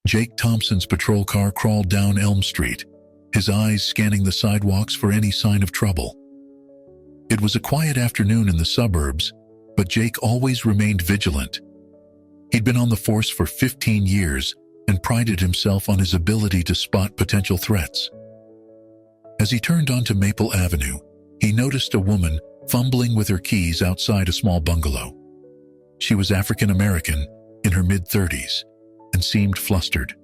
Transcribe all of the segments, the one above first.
Jake Thompson's patrol car crawled down Elm Street, his eyes scanning the sidewalks for any sign of trouble. It was a quiet afternoon in the suburbs, but Jake always remained vigilant. He'd been on the force for 15 years and prided himself on his ability to spot potential threats. As he turned onto Maple Avenue, he noticed a woman fumbling with her keys outside a small bungalow. She was African American, in her mid-30s, and seemed flustered.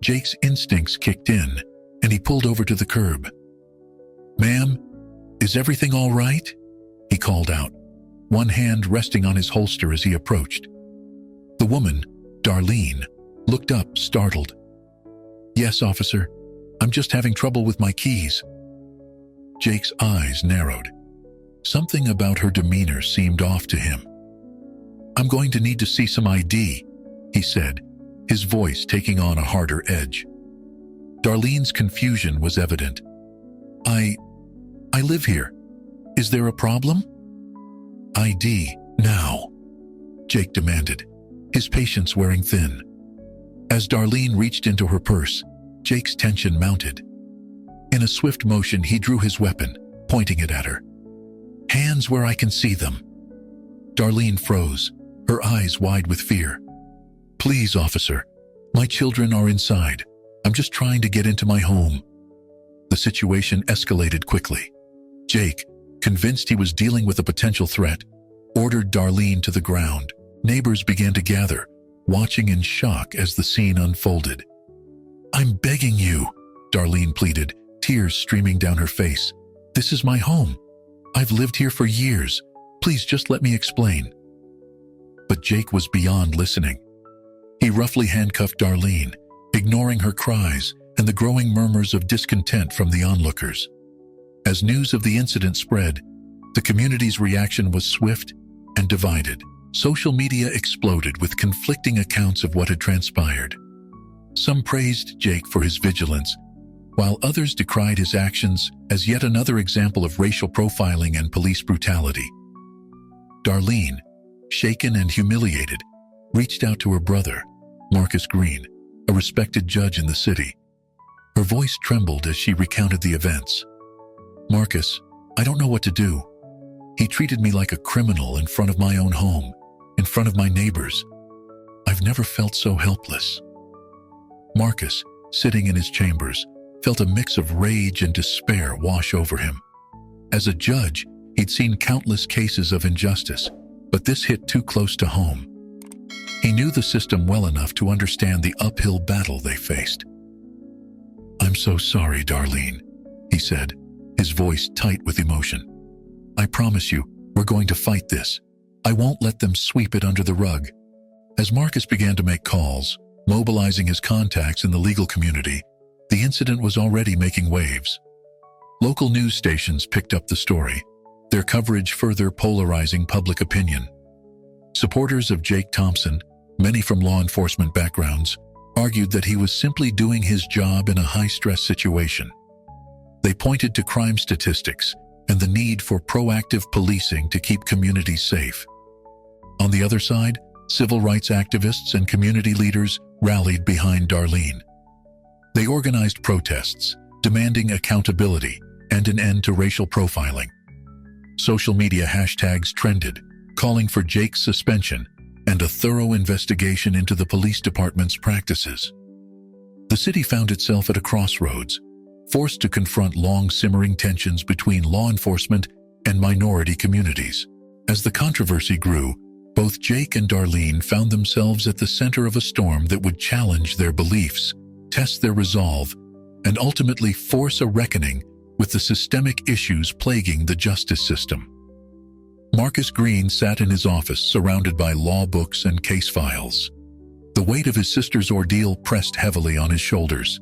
Jake's instincts kicked in, and he pulled over to the curb. "Ma'am, is everything all right?" he called out, one hand resting on his holster as he approached. The woman, Darlene, looked up, startled. "Yes, officer. I'm just having trouble with my keys." Jake's eyes narrowed. Something about her demeanor seemed off to him. "I'm going to need to see some ID," he said, his voice taking on a harder edge. Darlene's confusion was evident. I live here. Is there a problem?" "ID, now," Jake demanded, his patience wearing thin. As Darlene reached into her purse, Jake's tension mounted. In a swift motion, he drew his weapon, pointing it at her. "Hands where I can see them." Darlene froze, her eyes wide with fear. "Please, officer. My children are inside. I'm just trying to get into my home." The situation escalated quickly. Jake, convinced he was dealing with a potential threat, ordered Darlene to the ground. Neighbors began to gather, watching in shock as the scene unfolded. "I'm begging you," Darlene pleaded, tears streaming down her face. "This is my home. I've lived here for years. Please just let me explain." But Jake was beyond listening. He roughly handcuffed Darlene, ignoring her cries and the growing murmurs of discontent from the onlookers. As news of the incident spread, the community's reaction was swift and divided. Social media exploded with conflicting accounts of what had transpired. Some praised Jake for his vigilance, while others decried his actions as yet another example of racial profiling and police brutality. Darlene, shaken and humiliated, reached out to her brother, Marcus Green, a respected judge in the city. Her voice trembled as she recounted the events. "Marcus, I don't know what to do. He treated me like a criminal in front of my own home, in front of my neighbors. I've never felt so helpless." Marcus, sitting in his chambers, felt a mix of rage and despair wash over him. As a judge, he'd seen countless cases of injustice, but this hit too close to home. He knew the system well enough to understand the uphill battle they faced. "I'm so sorry, Darlene," he said, his voice tight with emotion. "I promise you, we're going to fight this. I won't let them sweep it under the rug." As Marcus began to make calls, mobilizing his contacts in the legal community, the incident was already making waves. Local news stations picked up the story, their coverage further polarizing public opinion. Supporters of Jake Thompson, many from law enforcement backgrounds, argued that he was simply doing his job in a high-stress situation. They pointed to crime statistics and the need for proactive policing to keep communities safe. On the other side, civil rights activists and community leaders rallied behind Darlene. They organized protests, demanding accountability and an end to racial profiling. Social media hashtags trended, calling for Jake's suspension and a thorough investigation into the police department's practices. The city found itself at a crossroads, forced to confront long-simmering tensions between law enforcement and minority communities. As the controversy grew, both Jake and Darlene found themselves at the center of a storm that would challenge their beliefs, test their resolve, and ultimately force a reckoning with the systemic issues plaguing the justice system. Marcus Green sat in his office surrounded by law books and case files. The weight of his sister's ordeal pressed heavily on his shoulders.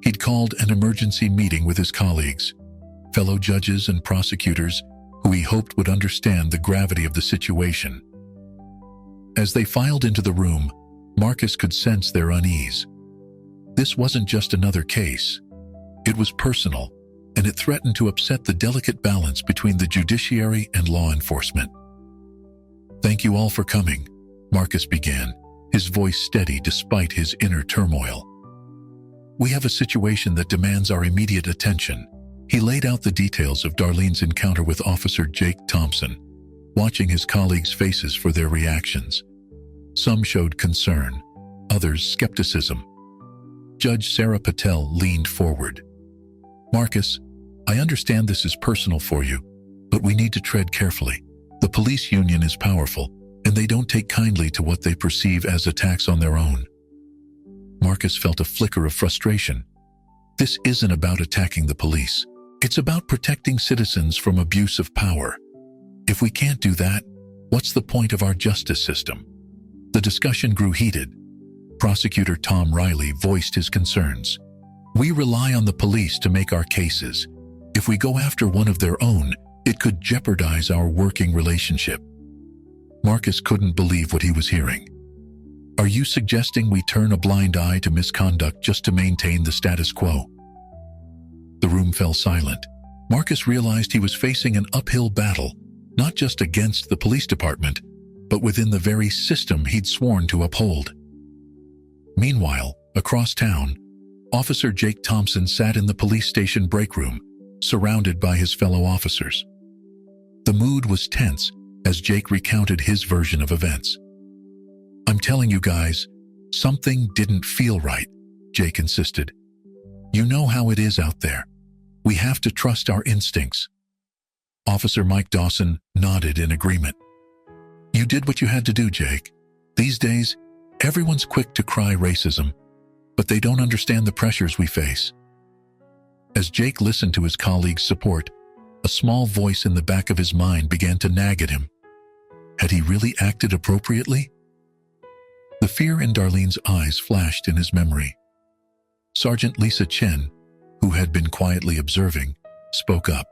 He'd called an emergency meeting with his colleagues, fellow judges and prosecutors who he hoped would understand the gravity of the situation. As they filed into the room, Marcus could sense their unease. This wasn't just another case. It was personal, and it threatened to upset the delicate balance between the judiciary and law enforcement. "Thank you all for coming," Marcus began, his voice steady despite his inner turmoil. "We have a situation that demands our immediate attention." He laid out the details of Darlene's encounter with Officer Jake Thompson, watching his colleagues' faces for their reactions. Some showed concern, others skepticism. Judge Sarah Patel leaned forward. "Marcus, I understand this is personal for you, but we need to tread carefully. The police union is powerful, and they don't take kindly to what they perceive as attacks on their own." Marcus felt a flicker of frustration. This isn't about attacking the police. It's about protecting citizens from abuse of power. If we can't do that, what's the point of our justice system? The discussion grew heated. Prosecutor Tom Riley voiced his concerns. "We rely on the police to make our cases. If we go after one of their own, it could jeopardize our working relationship." Marcus couldn't believe what he was hearing. "Are you suggesting we turn a blind eye to misconduct just to maintain the status quo?" The room fell silent. Marcus realized he was facing an uphill battle, not just against the police department, but within the very system he'd sworn to uphold. Meanwhile, across town, Officer Jake Thompson sat in the police station break room, surrounded by his fellow officers. The mood was tense as Jake recounted his version of events. "I'm telling you guys, something didn't feel right," Jake insisted. "You know how it is out there. We have to trust our instincts." Officer Mike Dawson nodded in agreement. "You did what you had to do, Jake. These days, everyone's quick to cry racism, but they don't understand the pressures we face." As Jake listened to his colleagues' support, a small voice in the back of his mind began to nag at him. Had he really acted appropriately? The fear in Darlene's eyes flashed in his memory. Sergeant Lisa Chen, who had been quietly observing, spoke up.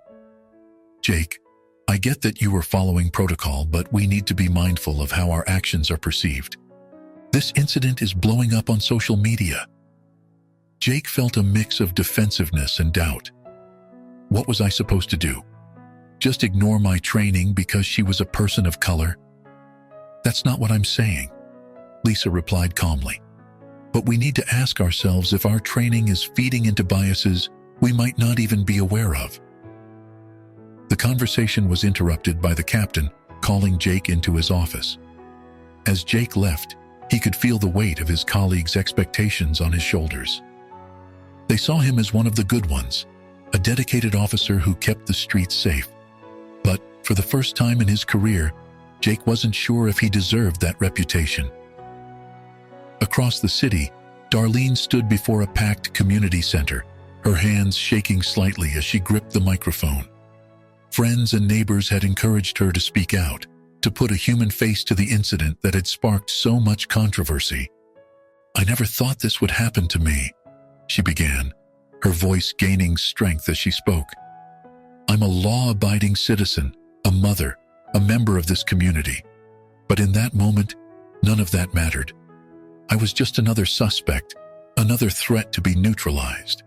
"Jake, I get that you were following protocol, but we need to be mindful of how our actions are perceived. This incident is blowing up on social media." Jake felt a mix of defensiveness and doubt. What was I supposed to do? Just ignore my training because she was a person of color? "That's not what I'm saying," Lisa replied calmly. "But we need to ask ourselves if our training is feeding into biases we might not even be aware of." The conversation was interrupted by the captain calling Jake into his office. As Jake left, he could feel the weight of his colleagues' expectations on his shoulders. They saw him as one of the good ones, a dedicated officer who kept the streets safe. But for the first time in his career, Jake wasn't sure if he deserved that reputation. Across the city, Darlene stood before a packed community center, her hands shaking slightly as she gripped the microphone. Friends and neighbors had encouraged her to speak out, to put a human face to the incident that had sparked so much controversy. "I never thought this would happen to me," she began, her voice gaining strength as she spoke. "I'm a law-abiding citizen, a mother, a member of this community. But in that moment, none of that mattered. I was just another suspect, another threat to be neutralized."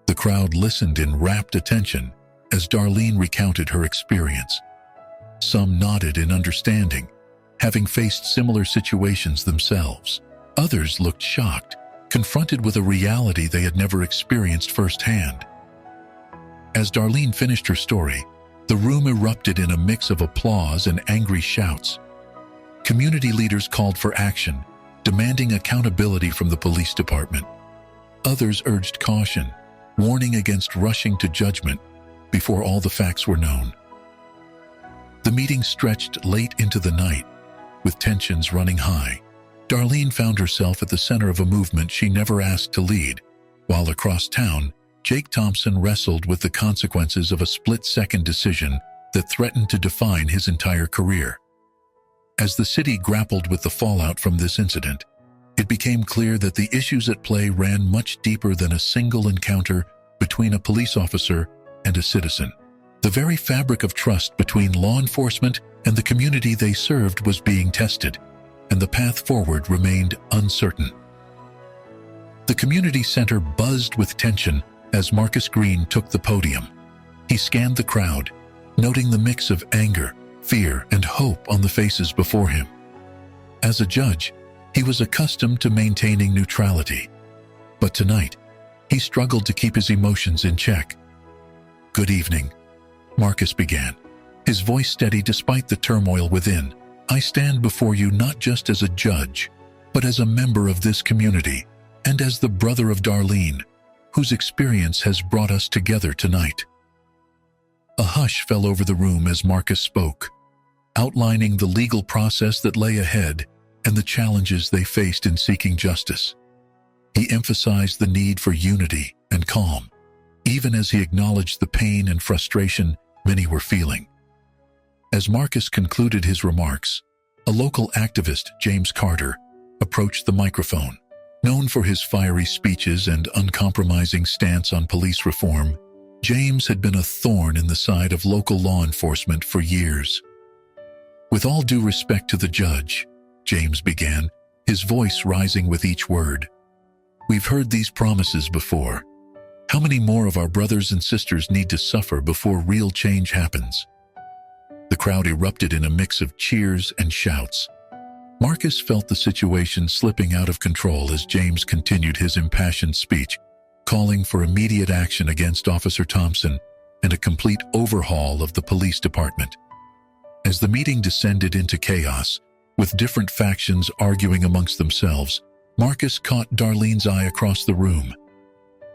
The crowd listened in rapt attention as Darlene recounted her experience. Some nodded in understanding, having faced similar situations themselves. Others looked shocked, confronted with a reality they had never experienced firsthand. As Darlene finished her story, the room erupted in a mix of applause and angry shouts. Community leaders called for action, demanding accountability from the police department. Others urged caution, warning against rushing to judgment before all the facts were known. The meeting stretched late into the night, with tensions running high. Darlene found herself at the center of a movement she never asked to lead, while across town, Jake Thompson wrestled with the consequences of a split-second decision that threatened to define his entire career. As the city grappled with the fallout from this incident, it became clear that the issues at play ran much deeper than a single encounter between a police officer and a citizen. The very fabric of trust between law enforcement and the community they served was being tested, and the path forward remained uncertain. The community center buzzed with tension as Marcus Green took the podium. He scanned the crowd, noting the mix of anger, fear, and hope on the faces before him. As a judge, He was accustomed to maintaining neutrality, but tonight, he struggled to keep his emotions in check. "Good evening," Marcus began, his voice steady despite the turmoil within. "I stand before you not just as a judge, but as a member of this community and as the brother of Darlene, whose experience has brought us together tonight." A hush fell over the room as Marcus spoke, outlining the legal process that lay ahead and the challenges they faced in seeking justice. He emphasized the need for unity and calm, even as he acknowledged the pain and frustration many were feeling. As Marcus concluded his remarks, a local activist, James Carter, approached the microphone. Known for his fiery speeches and uncompromising stance on police reform, James had been a thorn in the side of local law enforcement for years. "With all due respect to the judge," James began, his voice rising with each word, "we've heard these promises before. How many more of our brothers and sisters need to suffer before real change happens?" The crowd erupted in a mix of cheers and shouts. Marcus felt the situation slipping out of control as James continued his impassioned speech, calling for immediate action against Officer Thompson and a complete overhaul of the police department. As the meeting descended into chaos, with different factions arguing amongst themselves, Marcus caught Darlene's eye across the room.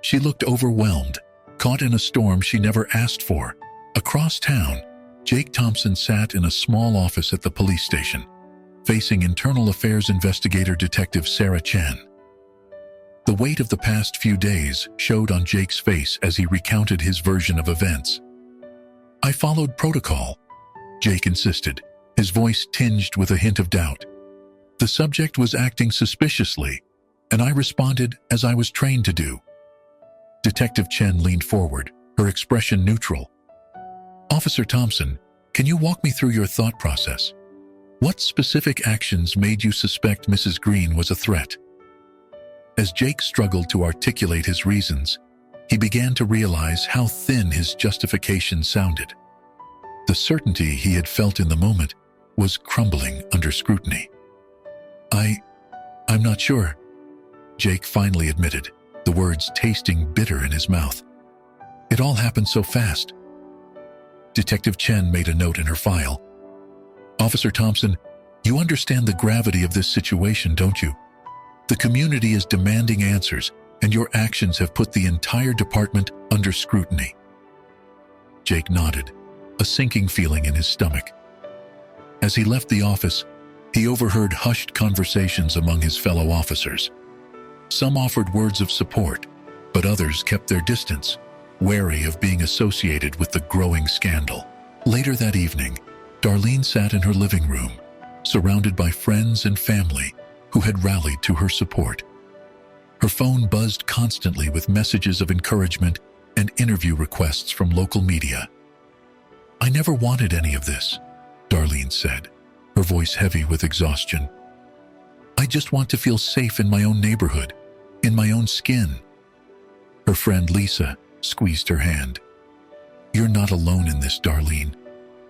She looked overwhelmed, caught in a storm she never asked for. Across town, Jake Thompson sat in a small office at the police station, facing Internal Affairs Investigator Detective Sarah Chen. The weight of the past few days showed on Jake's face as he recounted his version of events. "I followed protocol," Jake insisted, his voice tinged with a hint of doubt. "The subject was acting suspiciously, and I responded as I was trained to do." Detective Chen leaned forward, her expression neutral. "Officer Thompson, can you walk me through your thought process? What specific actions made you suspect Mrs. Green was a threat?" As Jake struggled to articulate his reasons, he began to realize how thin his justification sounded. The certainty he had felt in the moment was crumbling under scrutiny. I'm not sure," Jake finally admitted, the words tasting bitter in his mouth. "It all happened so fast." Detective Chen made a note in her file. "Officer Thompson, you understand the gravity of this situation, don't you? The community is demanding answers, and your actions have put the entire department under scrutiny." Jake nodded, a sinking feeling in his stomach. As he left the office, he overheard hushed conversations among his fellow officers. Some offered words of support, but others kept their distance, wary of being associated with the growing scandal. Later that evening, Darlene sat in her living room, surrounded by friends and family who had rallied to her support. Her phone buzzed constantly with messages of encouragement and interview requests from local media. "I never wanted any of this," Darlene said, her voice heavy with exhaustion. "I just want to feel safe in my own neighborhood, in my own skin." Her friend Lisa squeezed her hand. "You're not alone in this, Darlene.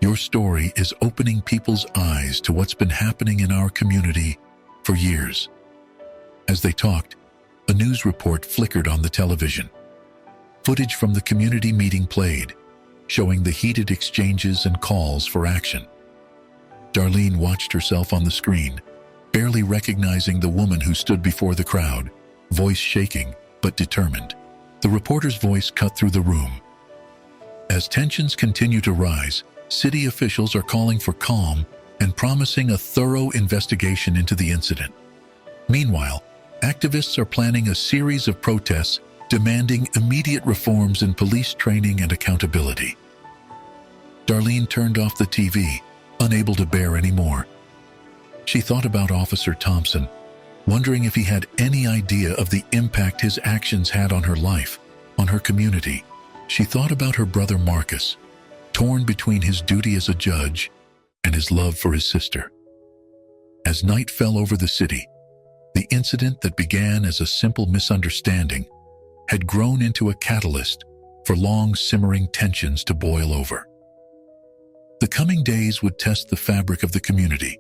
Your story is opening people's eyes to what's been happening in our community for years." As they talked, a news report flickered on the television. Footage from the community meeting played, showing the heated exchanges and calls for action. Darlene watched herself on the screen, barely recognizing the woman who stood before the crowd, voice shaking but determined. The reporter's voice cut through the room. As tensions continue to rise, city officials are calling for calm and promising a thorough investigation into the incident. Meanwhile, activists are planning a series of protests demanding immediate reforms in police training and accountability. Darlene turned off the TV, unable to bear any more. She thought about Officer Thompson, wondering if he had any idea of the impact his actions had on her life, on her community. She thought about her brother Marcus, torn between his duty as a judge and his love for his sister. As night fell over the city, the incident that began as a simple misunderstanding had grown into a catalyst for long simmering tensions to boil over. The coming days would test the fabric of the community,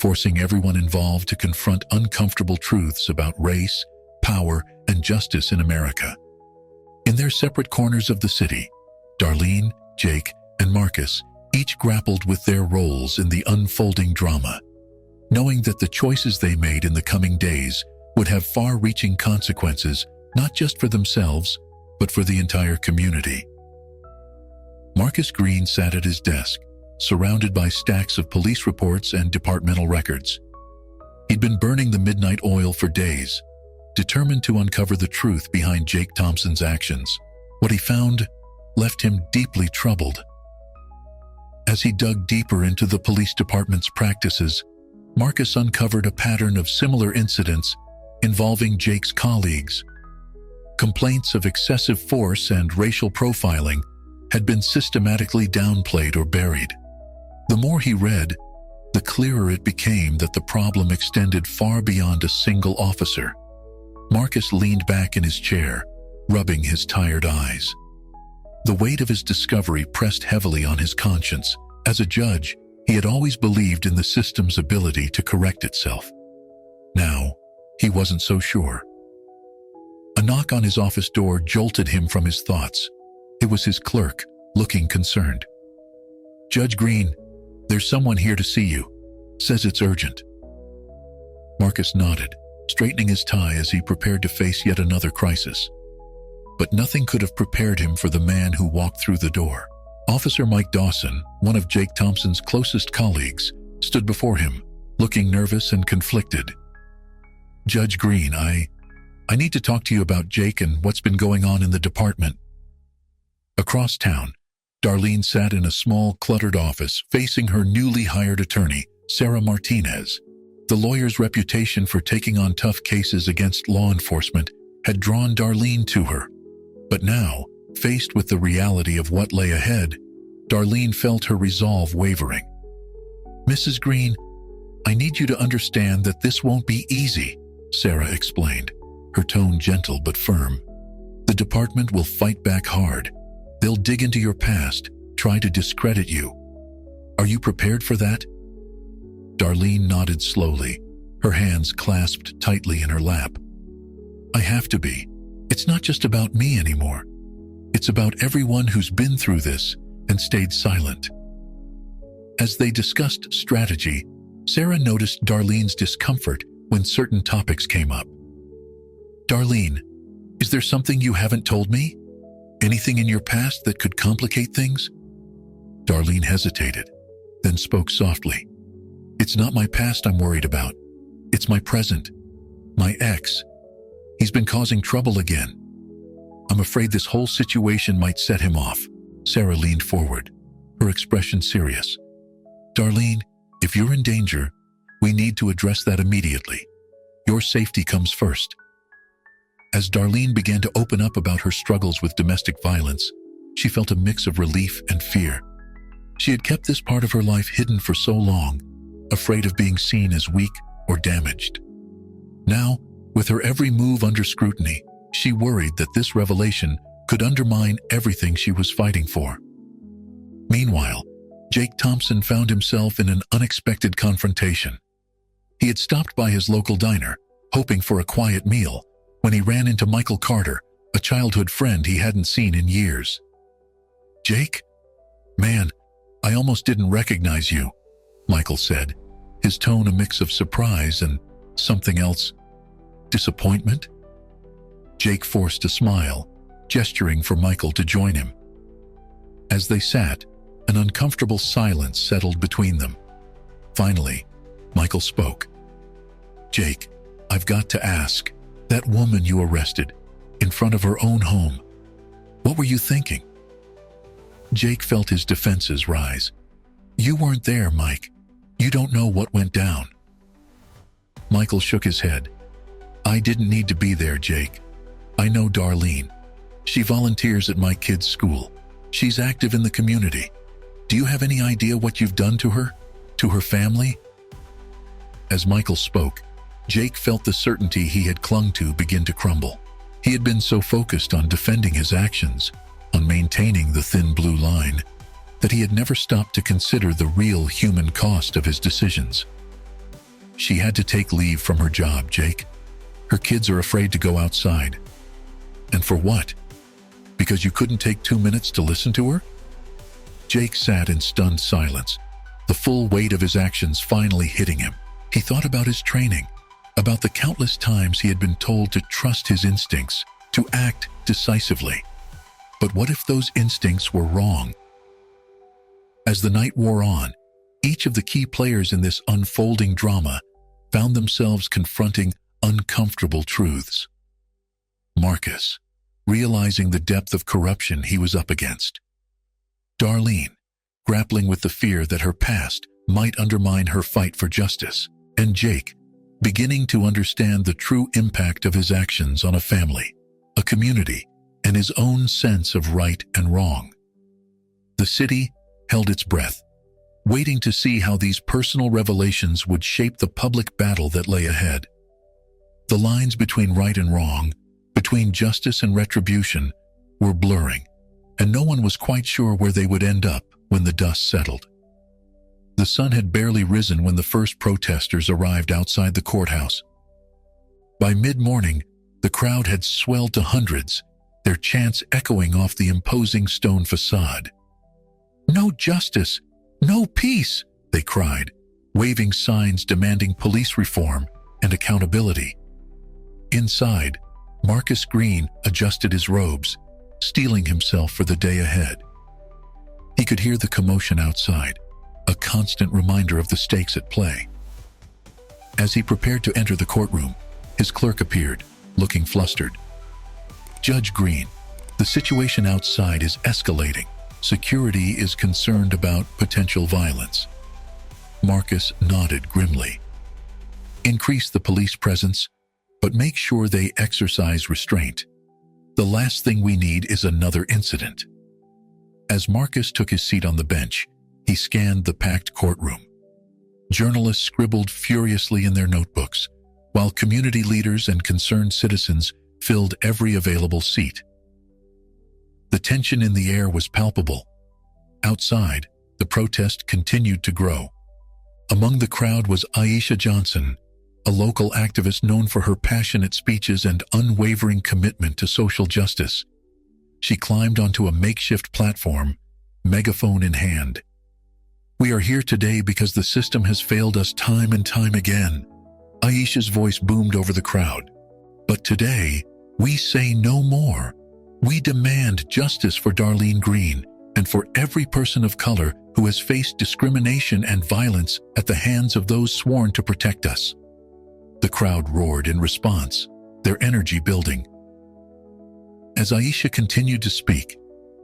forcing everyone involved to confront uncomfortable truths about race, power, and justice in America. In their separate corners of the city, Darlene, Jake, and Marcus each grappled with their roles in the unfolding drama, knowing that the choices they made in the coming days would have far-reaching consequences, not just for themselves, but for the entire community. Marcus Green sat at his desk, surrounded by stacks of police reports and departmental records. He'd been burning the midnight oil for days, determined to uncover the truth behind Jake Thompson's actions. What he found left him deeply troubled. As he dug deeper into the police department's practices, Marcus uncovered a pattern of similar incidents involving Jake's colleagues. Complaints of excessive force and racial profiling had been systematically downplayed or buried. The more he read, the clearer it became that the problem extended far beyond a single officer. Marcus leaned back in his chair, rubbing his tired eyes. The weight of his discovery pressed heavily on his conscience. As a judge, he had always believed in the system's ability to correct itself. Now, he wasn't so sure. A knock on his office door jolted him from his thoughts. It was his clerk, looking concerned. "Judge Green, there's someone here to see you. Says it's urgent." Marcus nodded, straightening his tie as he prepared to face yet another crisis. But nothing could have prepared him for the man who walked through the door. Officer Mike Dawson, one of Jake Thompson's closest colleagues, stood before him, looking nervous and conflicted. "Judge Green, I need to talk to you about Jake and what's been going on in the department." Across town, Darlene sat in a small, cluttered office facing her newly hired attorney, Sarah Martinez. The lawyer's reputation for taking on tough cases against law enforcement had drawn Darlene to her. But now, faced with the reality of what lay ahead, Darlene felt her resolve wavering. "Mrs. Green, I need you to understand that this won't be easy," Sarah explained, her tone gentle but firm. "The department will fight back hard. They'll dig into your past, try to discredit you. Are you prepared for that?" Darlene nodded slowly, her hands clasped tightly in her lap. "I have to be. It's not just about me anymore. It's about everyone who's been through this and stayed silent." As they discussed strategy, Sarah noticed Darlene's discomfort when certain topics came up. "Darlene, is there something you haven't told me? Anything in your past that could complicate things?" Darlene hesitated, then spoke softly. "It's not my past I'm worried about. It's my present. My ex. He's been causing trouble again. I'm afraid this whole situation might set him off." Sarah leaned forward, her expression serious. "Darlene, if you're in danger, we need to address that immediately. Your safety comes first." As Darlene began to open up about her struggles with domestic violence, she felt a mix of relief and fear. She had kept this part of her life hidden for so long, afraid of being seen as weak or damaged. Now, with her every move under scrutiny, she worried that this revelation could undermine everything she was fighting for. Meanwhile, Jake Thompson found himself in an unexpected confrontation. He had stopped by his local diner, hoping for a quiet meal, when he ran into Michael Carter, a childhood friend he hadn't seen in years. "Jake? Man, I almost didn't recognize you," Michael said, his tone a mix of surprise and something else. Disappointment? Jake forced a smile, gesturing for Michael to join him. As they sat, an uncomfortable silence settled between them. Finally, Michael spoke. "Jake, I've got to ask, that woman you arrested, in front of her own home, what were you thinking?" Jake felt his defenses rise. "You weren't there, Mike. You don't know what went down." Michael shook his head. "I didn't need to be there, Jake. I know Darlene. She volunteers at my kid's school. She's active in the community. Do you have any idea what you've done to her? To her family?" As Michael spoke, Jake felt the certainty he had clung to begin to crumble. He had been so focused on defending his actions, on maintaining the thin blue line, that he had never stopped to consider the real human cost of his decisions. She had to take leave from her job, Jake. Her kids are afraid to go outside. And for what? Because you couldn't take 2 minutes to listen to her? Jake sat in stunned silence, the full weight of his actions finally hitting him. He thought about his training, about the countless times he had been told to trust his instincts, to act decisively. But what if those instincts were wrong? As the night wore on, each of the key players in this unfolding drama found themselves confronting uncomfortable truths. Marcus, realizing the depth of corruption he was up against. Darlene, grappling with the fear that her past might undermine her fight for justice. And Jake, beginning to understand the true impact of his actions on a family, a community, and his own sense of right and wrong. The city held its breath, waiting to see how these personal revelations would shape the public battle that lay ahead. The lines between right and wrong, between justice and retribution, were blurring, and no one was quite sure where they would end up when the dust settled. The sun had barely risen when the first protesters arrived outside the courthouse. By mid-morning, the crowd had swelled to hundreds, their chants echoing off the imposing stone facade. "No justice! No peace!" they cried, waving signs demanding police reform and accountability. Inside, Marcus Green adjusted his robes, steeling himself for the day ahead. He could hear the commotion outside, a constant reminder of the stakes at play. As he prepared to enter the courtroom, his clerk appeared, looking flustered. "Judge Green, the situation outside is escalating. Security is concerned about potential violence." Marcus nodded grimly. "Increase the police presence, but make sure they exercise restraint. The last thing we need is another incident." As Marcus took his seat on the bench, he scanned the packed courtroom. Journalists scribbled furiously in their notebooks, while community leaders and concerned citizens filled every available seat. The tension in the air was palpable. Outside, the protest continued to grow. Among the crowd was Aisha Johnson, a local activist known for her passionate speeches and unwavering commitment to social justice. She climbed onto a makeshift platform, megaphone in hand. "We are here today because the system has failed us time and time again." Aisha's voice boomed over the crowd. "But today, we say no more. We demand justice for Darlene Green and for every person of color who has faced discrimination and violence at the hands of those sworn to protect us." The crowd roared in response, their energy building. As Aisha continued to speak,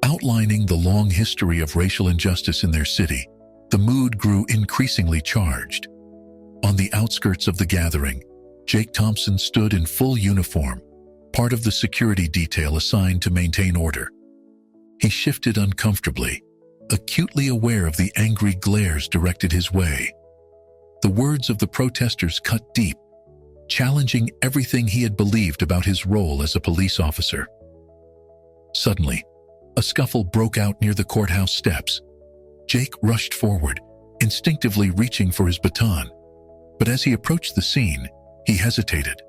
outlining the long history of racial injustice in their city, the mood grew increasingly charged. On the outskirts of the gathering, Jake Thompson stood in full uniform, part of the security detail assigned to maintain order. He shifted uncomfortably, acutely aware of the angry glares directed his way. The words of the protesters cut deep, challenging everything he had believed about his role as a police officer. Suddenly, a scuffle broke out near the courthouse steps. Jake rushed forward, instinctively reaching for his baton. But as he approached the scene, he hesitated.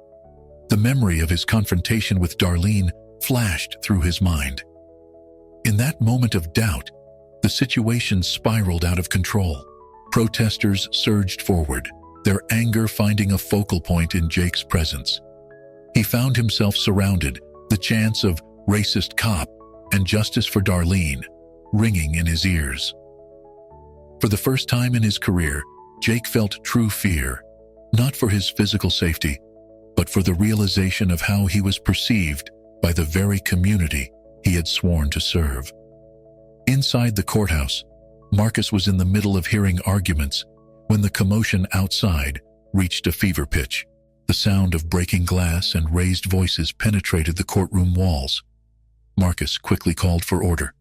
The memory of his confrontation with Darlene flashed through his mind. In that moment of doubt, the situation spiraled out of control. Protesters surged forward, their anger finding a focal point in Jake's presence. He found himself surrounded, the chants of "racist cop" and "justice for Darlene" ringing in his ears. For the first time in his career, Jake felt true fear, not for his physical safety, but for the realization of how he was perceived by the very community he had sworn to serve. Inside the courthouse, Marcus was in the middle of hearing arguments when the commotion outside reached a fever pitch. The sound of breaking glass and raised voices penetrated the courtroom walls. Marcus quickly called for order.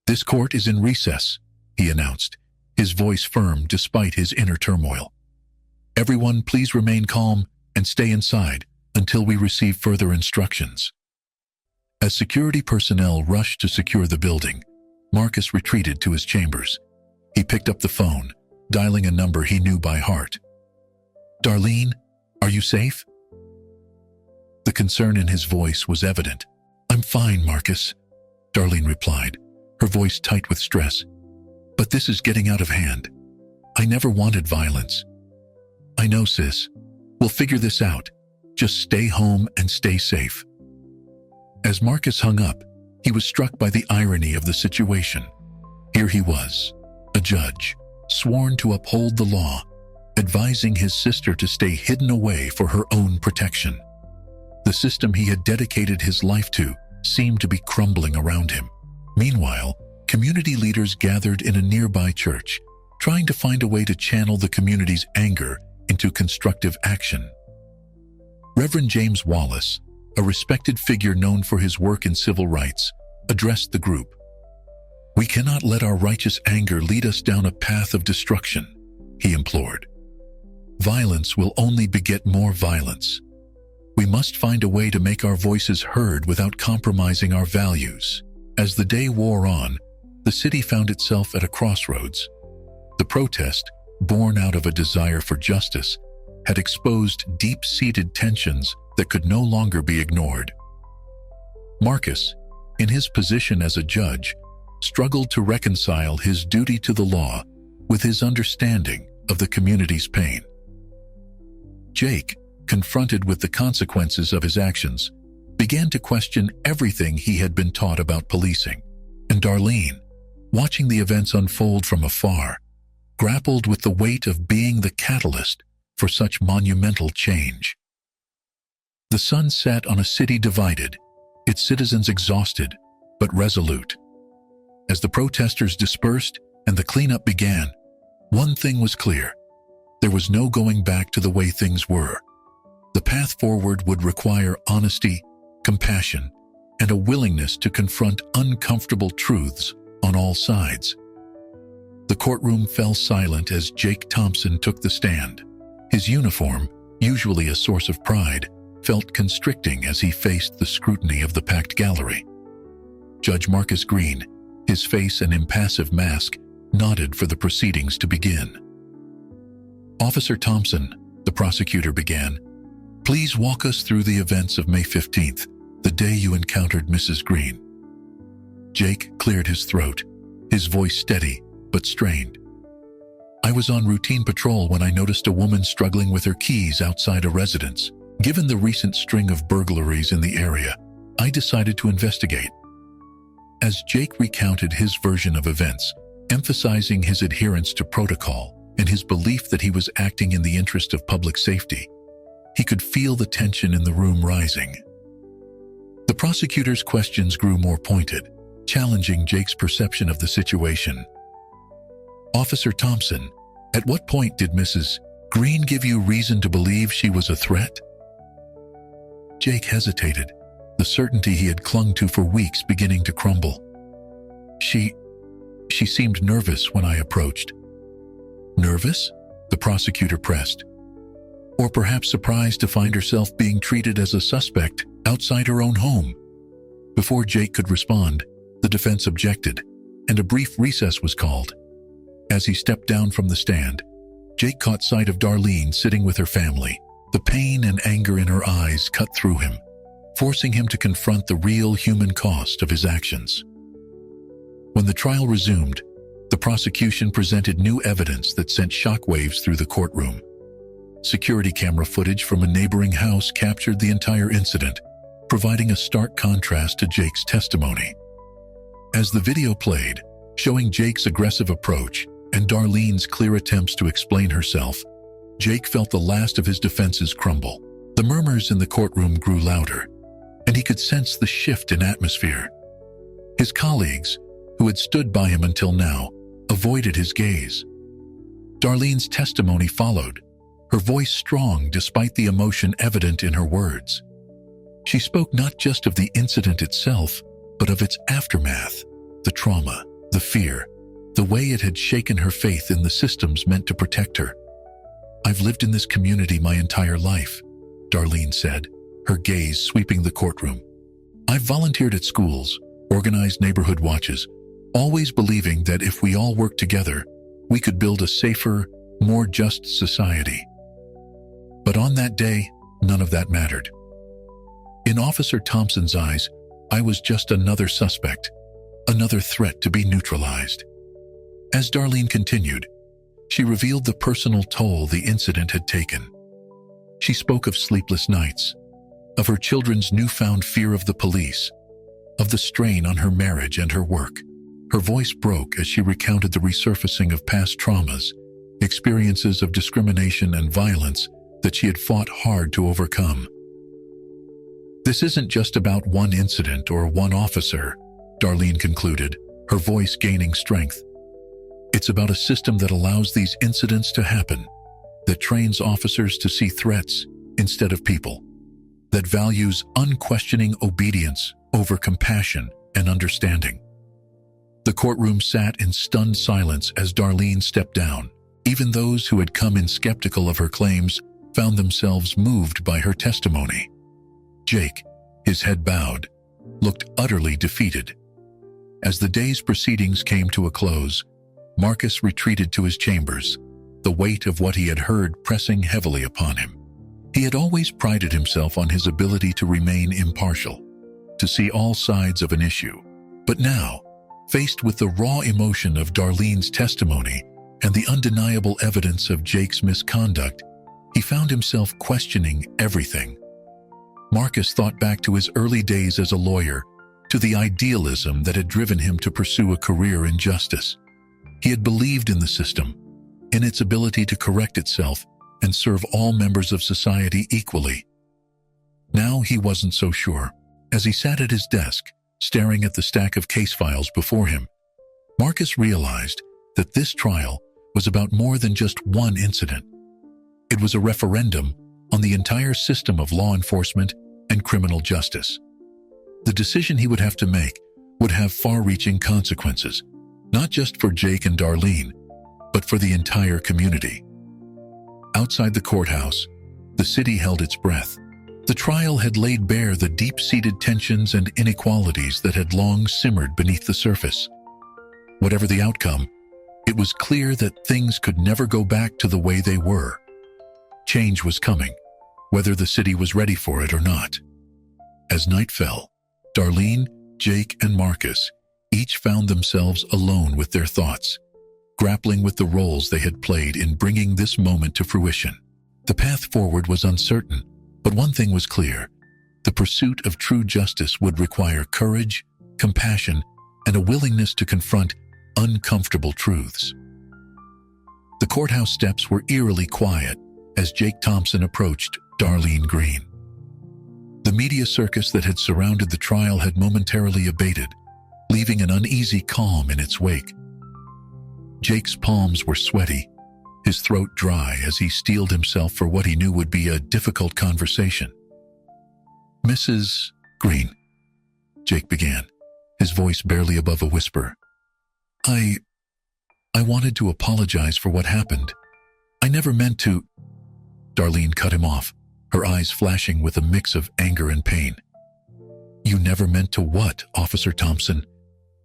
"This court is in recess," he announced, his voice firm despite his inner turmoil. "Everyone, please remain calm and stay inside until we receive further instructions." As security personnel rushed to secure the building, Marcus retreated to his chambers. He picked up the phone, dialing a number he knew by heart. "Darlene, are you safe?" The concern in his voice was evident. "I'm fine, Marcus," Darlene replied, her voice tight with stress. "But this is getting out of hand. I never wanted violence." "I know, sis. We'll figure this out. Just stay home and stay safe." As Marcus hung up, he was struck by the irony of the situation. Here he was, a judge, sworn to uphold the law, advising his sister to stay hidden away for her own protection. The system he had dedicated his life to seemed to be crumbling around him. Meanwhile, community leaders gathered in a nearby church, trying to find a way to channel the community's anger into constructive action. Reverend James Wallace, a respected figure known for his work in civil rights, addressed the group. "We cannot let our righteous anger lead us down a path of destruction," he implored. "Violence will only beget more violence. We must find a way to make our voices heard without compromising our values." As the day wore on, the city found itself at a crossroads. The protest, born out of a desire for justice, had exposed deep-seated tensions that could no longer be ignored. Marcus, in his position as a judge, struggled to reconcile his duty to the law with his understanding of the community's pain. Jake, confronted with the consequences of his actions, began to question everything he had been taught about policing. And Darlene, watching the events unfold from afar, grappled with the weight of being the catalyst for such monumental change. The sun set on a city divided, its citizens exhausted but resolute. As the protesters dispersed and the cleanup began, one thing was clear: there was no going back to the way things were. The path forward would require honesty, compassion, and a willingness to confront uncomfortable truths on all sides. The courtroom fell silent as Jake Thompson took the stand. His uniform, usually a source of pride, felt constricting as he faced the scrutiny of the packed gallery. Judge Marcus Green, his face an impassive mask, nodded for the proceedings to begin. "Officer Thompson," the prosecutor began, "please walk us through the events of May 15th, the day you encountered Mrs. Green." Jake cleared his throat, his voice steady but strained. "I was on routine patrol when I noticed a woman struggling with her keys outside a residence. Given the recent string of burglaries in the area, I decided to investigate." As Jake recounted his version of events, emphasizing his adherence to protocol and his belief that he was acting in the interest of public safety, he could feel the tension in the room rising. The prosecutor's questions grew more pointed, challenging Jake's perception of the situation. "Officer Thompson, at what point did Mrs. Green give you reason to believe she was a threat?" Jake hesitated, the certainty he had clung to for weeks beginning to crumble. She seemed nervous when I approached." "Nervous?" the prosecutor pressed. "Or perhaps surprised to find herself being treated as a suspect outside her own home?" Before Jake could respond, the defense objected, and a brief recess was called. As he stepped down from the stand, Jake caught sight of Darlene sitting with her family. The pain and anger in her eyes cut through him, forcing him to confront the real human cost of his actions. When the trial resumed, the prosecution presented new evidence that sent shockwaves through the courtroom. Security camera footage from a neighboring house captured the entire incident, providing a stark contrast to Jake's testimony. As the video played, showing Jake's aggressive approach and Darlene's clear attempts to explain herself, Jake felt the last of his defenses crumble. The murmurs in the courtroom grew louder, and he could sense the shift in atmosphere. His colleagues, who had stood by him until now, avoided his gaze. Darlene's testimony followed, her voice strong despite the emotion evident in her words. She spoke not just of the incident itself, but of its aftermath, the trauma, the fear, the way it had shaken her faith in the systems meant to protect her. "I've lived in this community my entire life," Darlene said, her gaze sweeping the courtroom. "I've volunteered at schools, organized neighborhood watches, always believing that if we all work together, we could build a safer, more just society. But on that day, none of that mattered. In Officer Thompson's eyes, I was just another suspect, another threat to be neutralized. As Darlene continued, she revealed the personal toll the incident had taken. She spoke of sleepless nights, of her children's newfound fear of the police, of the strain on her marriage and her work. Her voice broke as she recounted the resurfacing of past traumas, experiences of discrimination and violence that she had fought hard to overcome. This isn't just about one incident or one officer, Darlene concluded, her voice gaining strength. It's about a system that allows these incidents to happen, that trains officers to see threats instead of people, that values unquestioning obedience over compassion and understanding. The courtroom sat in stunned silence as Darlene stepped down. Even those who had come in skeptical of her claims found themselves moved by her testimony. Jake, his head bowed, looked utterly defeated. As the day's proceedings came to a close, Marcus retreated to his chambers, the weight of what he had heard pressing heavily upon him. He had always prided himself on his ability to remain impartial, to see all sides of an issue. But now, faced with the raw emotion of Darlene's testimony and the undeniable evidence of Jake's misconduct, he found himself questioning everything. Marcus thought back to his early days as a lawyer, to the idealism that had driven him to pursue a career in justice. He had believed in the system, in its ability to correct itself and serve all members of society equally. Now he wasn't so sure. As he sat at his desk, staring at the stack of case files before him, Marcus realized that this trial was about more than just one incident. It was a referendum on the entire system of law enforcement and criminal justice. The decision he would have to make would have far-reaching consequences, not just for Jake and Darlene, but for the entire community. Outside the courthouse, the city held its breath. The trial had laid bare the deep-seated tensions and inequalities that had long simmered beneath the surface. Whatever the outcome, it was clear that things could never go back to the way they were. Change was coming, whether the city was ready for it or not. As night fell, Darlene, Jake, and Marcus each found themselves alone with their thoughts, grappling with the roles they had played in bringing this moment to fruition. The path forward was uncertain, but one thing was clear: the pursuit of true justice would require courage, compassion, and a willingness to confront uncomfortable truths. The courthouse steps were eerily quiet as Jake Thompson approached Darlene Green. The media circus that had surrounded the trial had momentarily abated, leaving an uneasy calm in its wake. Jake's palms were sweaty, his throat dry as he steeled himself for what he knew would be a difficult conversation. "Mrs. Green," Jake began, his voice barely above a whisper. I wanted to apologize for what happened. I never meant to." Darlene cut him off, her eyes flashing with a mix of anger and pain. "You never meant to what, Officer Thompson?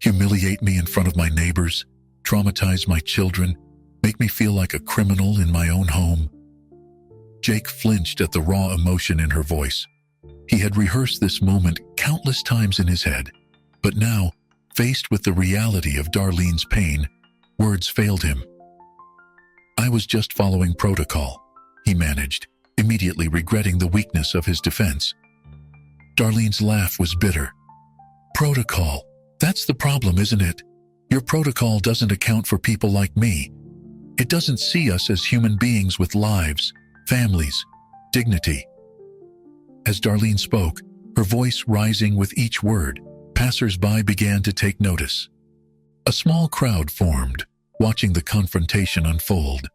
Humiliate me in front of my neighbors, traumatize my children, make me feel like a criminal in my own home?" Jake flinched at the raw emotion in her voice. He had rehearsed this moment countless times in his head, but now, faced with the reality of Darlene's pain, words failed him. "I was just following protocol," he managed, immediately regretting the weakness of his defense. Darlene's laugh was bitter. "Protocol? That's the problem, isn't it? Your protocol doesn't account for people like me. It doesn't see us as human beings with lives, families, dignity." As Darlene spoke, her voice rising with each word, passers-by began to take notice. A small crowd formed, watching the confrontation unfold.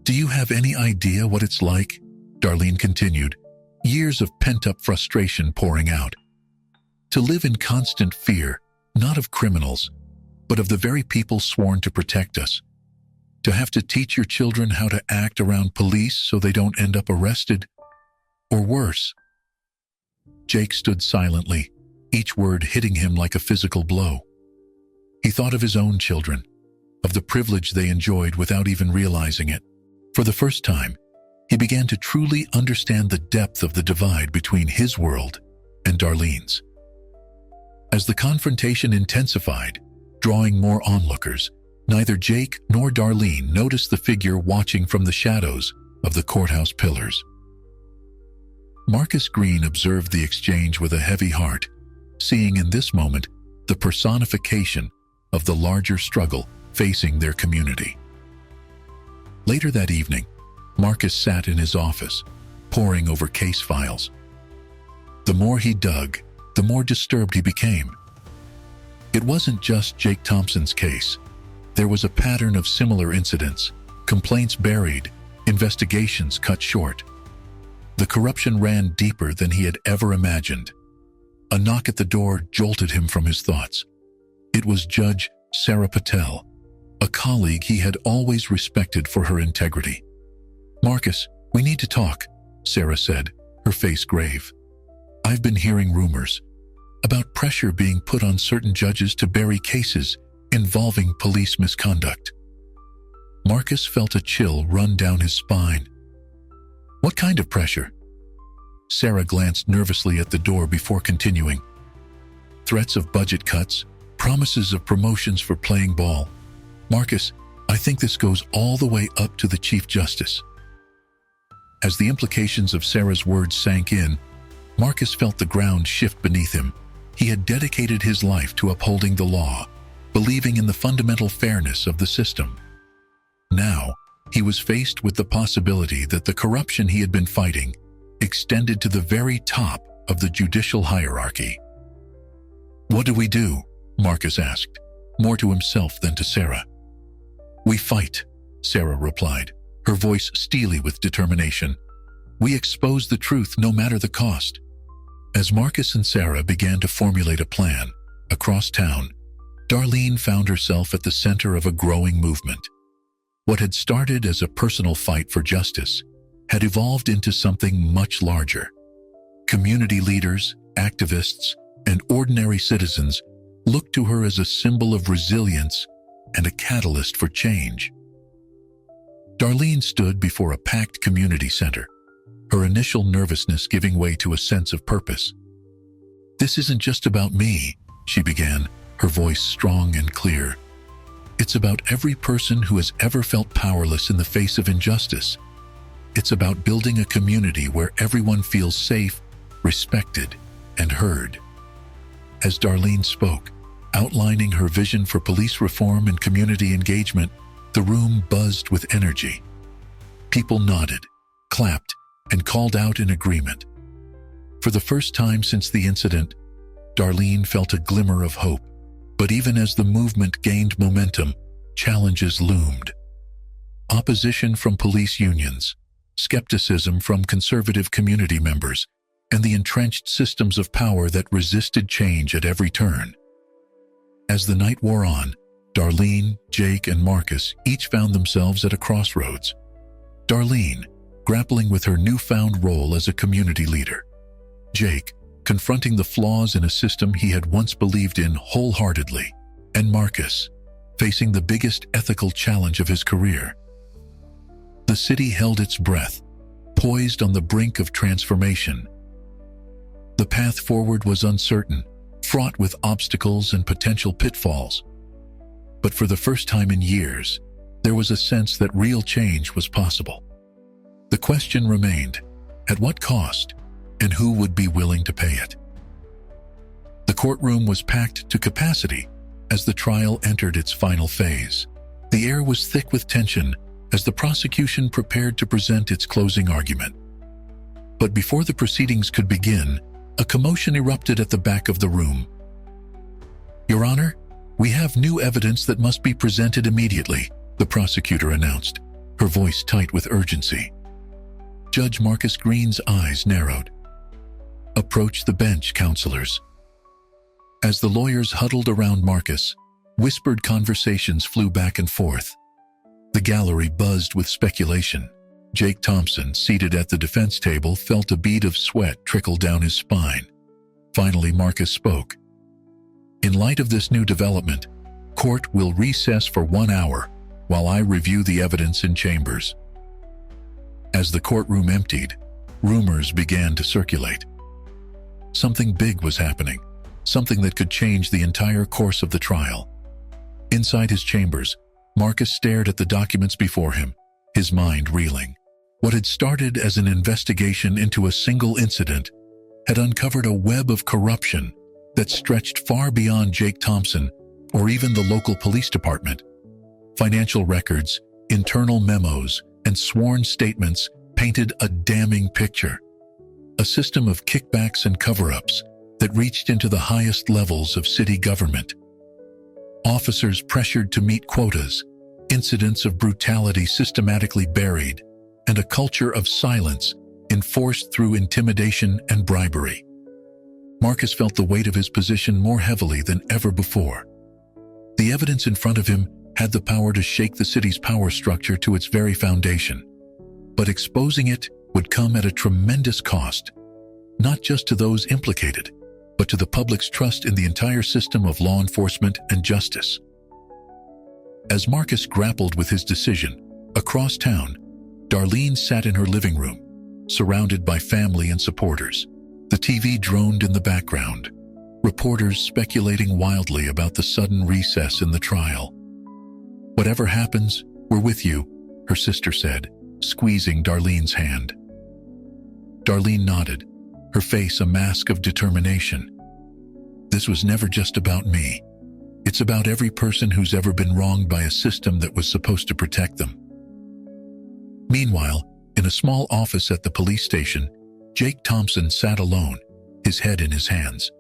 "Do you have any idea what it's like?" Darlene continued, years of pent-up frustration pouring out. "To live in constant fear, not of criminals, but of the very people sworn to protect us. To have to teach your children how to act around police so they don't end up arrested, or worse." Jake stood silently, each word hitting him like a physical blow. He thought of his own children, of the privilege they enjoyed without even realizing it. For the first time, he began to truly understand the depth of the divide between his world and Darlene's. As the confrontation intensified, drawing more onlookers, neither Jake nor Darlene noticed the figure watching from the shadows of the courthouse pillars. Marcus Green observed the exchange with a heavy heart, seeing in this moment the personification of the larger struggle facing their community. Later that evening, Marcus sat in his office, poring over case files. The more he dug, the more disturbed he became. It wasn't just Jake Thompson's case. There was a pattern of similar incidents, complaints buried, investigations cut short. The corruption ran deeper than he had ever imagined. A knock at the door jolted him from his thoughts. It was Judge Sarah Patel, a colleague he had always respected for her integrity. "Marcus, we need to talk," Sarah said, her face grave. "I've been hearing rumors about pressure being put on certain judges to bury cases involving police misconduct." Marcus felt a chill run down his spine. "What kind of pressure?" Sarah glanced nervously at the door before continuing. "Threats of budget cuts, promises of promotions for playing ball. Marcus, I think this goes all the way up to the Chief Justice." As the implications of Sarah's words sank in, Marcus felt the ground shift beneath him. He had dedicated his life to upholding the law, believing in the fundamental fairness of the system. Now, he was faced with the possibility that the corruption he had been fighting extended to the very top of the judicial hierarchy. "What do we do?" Marcus asked, more to himself than to Sarah. "We fight," Sarah replied, her voice steely with determination. "We expose the truth no matter the cost." As Marcus and Sarah began to formulate a plan, across town, Darlene found herself at the center of a growing movement. What had started as a personal fight for justice had evolved into something much larger. Community leaders, activists, and ordinary citizens looked to her as a symbol of resilience and a catalyst for change. Darlene stood before a packed community center, her initial nervousness giving way to a sense of purpose. "This isn't just about me," she began, her voice strong and clear. "It's about every person who has ever felt powerless in the face of injustice. It's about building a community where everyone feels safe, respected, and heard." As Darlene spoke, outlining her vision for police reform and community engagement, the room buzzed with energy. People nodded, clapped, and called out in agreement. For the first time since the incident, Darlene felt a glimmer of hope. But even as the movement gained momentum, challenges loomed. Opposition from police unions, skepticism from conservative community members, and the entrenched systems of power that resisted change at every turn. As the night wore on, Darlene, Jake, and Marcus each found themselves at a crossroads. Darlene, grappling with her newfound role as a community leader. Jake, confronting the flaws in a system he had once believed in wholeheartedly. And Marcus, facing the biggest ethical challenge of his career. The city held its breath, poised on the brink of transformation. The path forward was uncertain, fraught with obstacles and potential pitfalls. But for the first time in years, there was a sense that real change was possible. The question remained, at what cost, and who would be willing to pay it? The courtroom was packed to capacity as the trial entered its final phase. The air was thick with tension as the prosecution prepared to present its closing argument. But before the proceedings could begin, a commotion erupted at the back of the room. "Your Honor, we have new evidence that must be presented immediately," the prosecutor announced, her voice tight with urgency. Judge Marcus Green's eyes narrowed. "Approach the bench, counselors." As the lawyers huddled around Marcus, whispered conversations flew back and forth. The gallery buzzed with speculation. Jake Thompson, seated at the defense table, felt a bead of sweat trickle down his spine. Finally, Marcus spoke. "In light of this new development, court will recess for 1 hour while I review the evidence in chambers." As the courtroom emptied, rumors began to circulate. Something big was happening, something that could change the entire course of the trial. Inside his chambers, Marcus stared at the documents before him, his mind reeling. What had started as an investigation into a single incident had uncovered a web of corruption that stretched far beyond Jake Thompson or even the local police department. Financial records, internal memos, and sworn statements painted a damning picture. A system of kickbacks and cover-ups that reached into the highest levels of city government. Officers pressured to meet quotas, incidents of brutality systematically buried, and a culture of silence enforced through intimidation and bribery. Marcus felt the weight of his position more heavily than ever before. The evidence in front of him had the power to shake the city's power structure to its very foundation. But exposing it would come at a tremendous cost, not just to those implicated, but to the public's trust in the entire system of law enforcement and justice. As Marcus grappled with his decision, across town, Darlene sat in her living room, surrounded by family and supporters. The TV droned in the background, reporters speculating wildly about the sudden recess in the trial. "Whatever happens, we're with you," her sister said, squeezing Darlene's hand. Darlene nodded, her face a mask of determination. "This was never just about me. It's about every person who's ever been wronged by a system that was supposed to protect them." Meanwhile, in a small office at the police station, Jake Thompson sat alone, his head in his hands.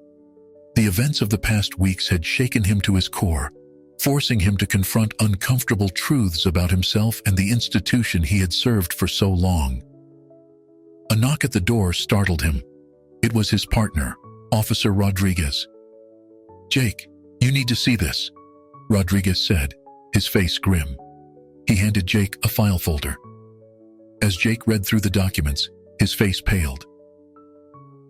The events of the past weeks had shaken him to his core, forcing him to confront uncomfortable truths about himself and the institution he had served for so long. A knock at the door startled him. It was his partner, Officer Rodriguez. "Jake, you need to see this," Rodriguez said, his face grim. He handed Jake a file folder. As Jake read through the documents, his face paled.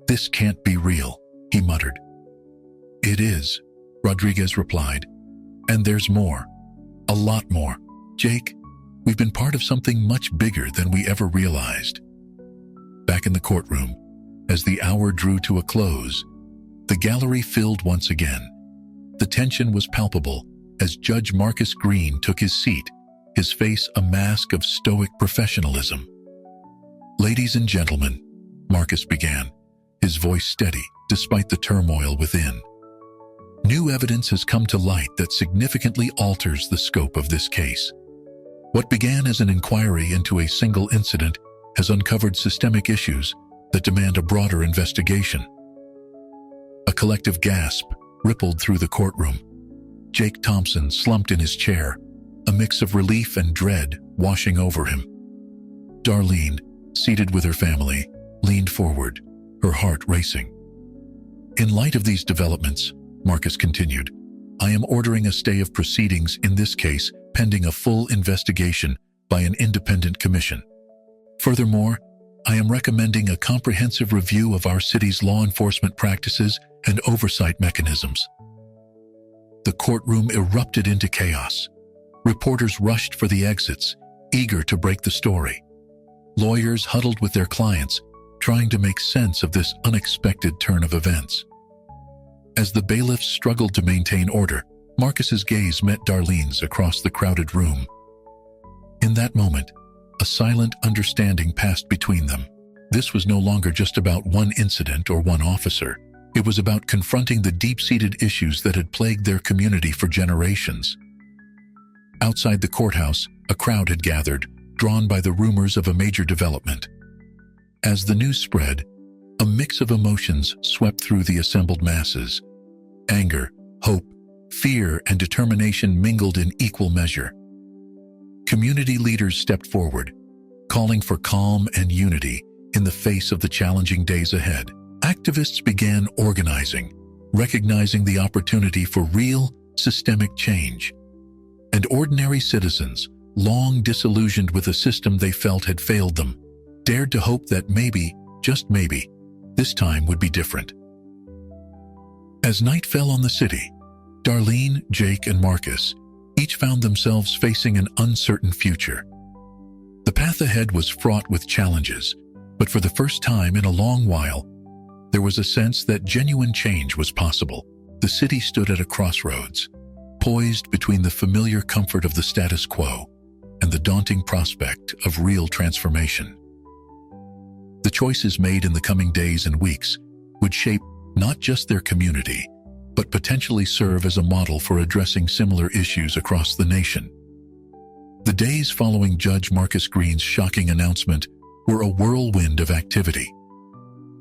"This can't be real," he muttered. "It is," Rodriguez replied. "And there's more. A lot more. Jake, we've been part of something much bigger than we ever realized." Back in the courtroom, as the hour drew to a close, the gallery filled once again. The tension was palpable as Judge Marcus Green took his seat, his face a mask of stoic professionalism. "Ladies and gentlemen," Marcus began, his voice steady despite the turmoil within. "New evidence has come to light that significantly alters the scope of this case. What began as an inquiry into a single incident has uncovered systemic issues that demand a broader investigation." A collective gasp rippled through the courtroom. Jake Thompson slumped in his chair, a mix of relief and dread washing over him. Darlene, seated with her family, leaned forward, her heart racing. "In light of these developments," Marcus continued, "I am ordering a stay of proceedings in this case pending a full investigation by an independent commission. Furthermore, I am recommending a comprehensive review of our city's law enforcement practices and oversight mechanisms." The courtroom erupted into chaos. Reporters rushed for the exits, eager to break the story. Lawyers huddled with their clients, trying to make sense of this unexpected turn of events. As the bailiffs struggled to maintain order, Marcus's gaze met Darlene's across the crowded room. In that moment, a silent understanding passed between them. This was no longer just about one incident or one officer. It was about confronting the deep-seated issues that had plagued their community for generations. Outside the courthouse, a crowd had gathered, drawn by the rumors of a major development. As the news spread, a mix of emotions swept through the assembled masses. Anger, hope, fear, and determination mingled in equal measure. Community leaders stepped forward, calling for calm and unity in the face of the challenging days ahead. Activists began organizing, recognizing the opportunity for real, systemic change. And ordinary citizens, long disillusioned with a system they felt had failed them, dared to hope that maybe, just maybe, this time would be different. As night fell on the city, Darlene, Jake, and Marcus each found themselves facing an uncertain future. The path ahead was fraught with challenges, but for the first time in a long while, there was a sense that genuine change was possible. The city stood at a crossroads, poised between the familiar comfort of the status quo and the daunting prospect of real transformation. The choices made in the coming days and weeks would shape not just their community, but potentially serve as a model for addressing similar issues across the nation. The days following Judge Marcus Green's shocking announcement were a whirlwind of activity.